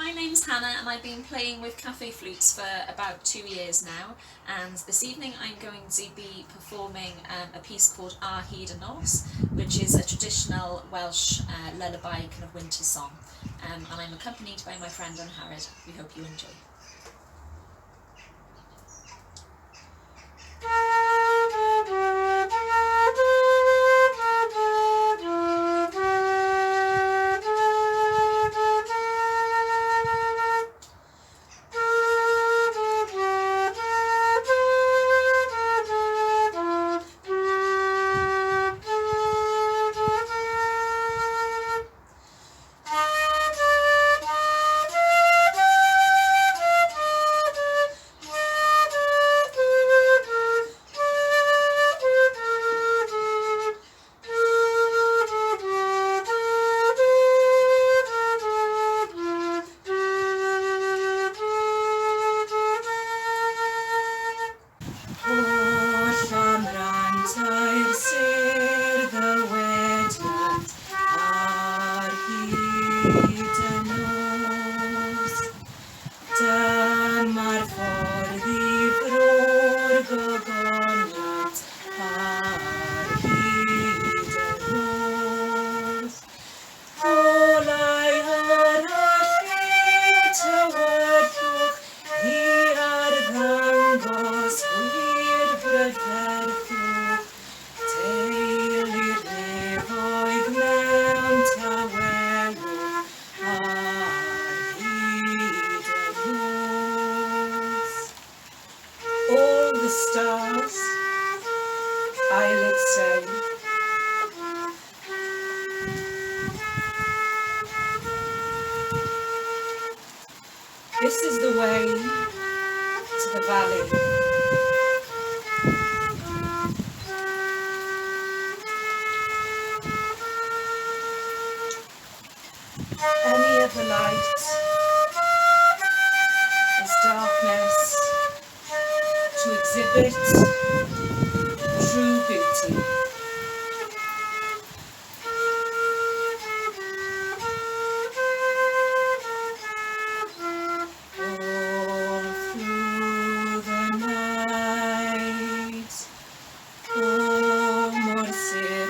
My name's Hannah and I've been playing with cafe flutes for about 2 years now, and this evening I'm going to be performing a piece called Ar Hyd Y Nos, which is a traditional Welsh lullaby kind of winter song, and I'm accompanied by my friend Angharad. We hope you enjoy. All the stars, eyelids say, this is the way to the valley. Any other light is darkness to exhibit true beauty. All through the night, o Merthyr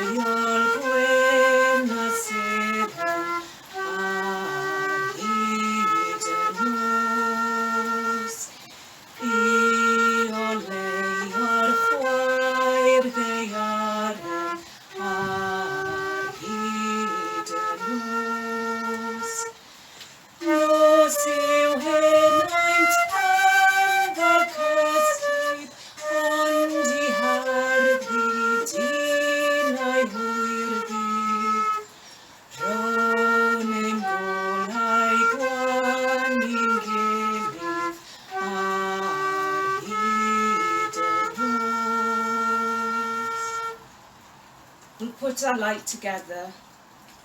We'll put our light together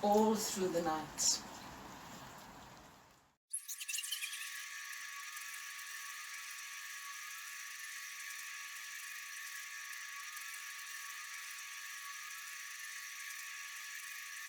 all through the night.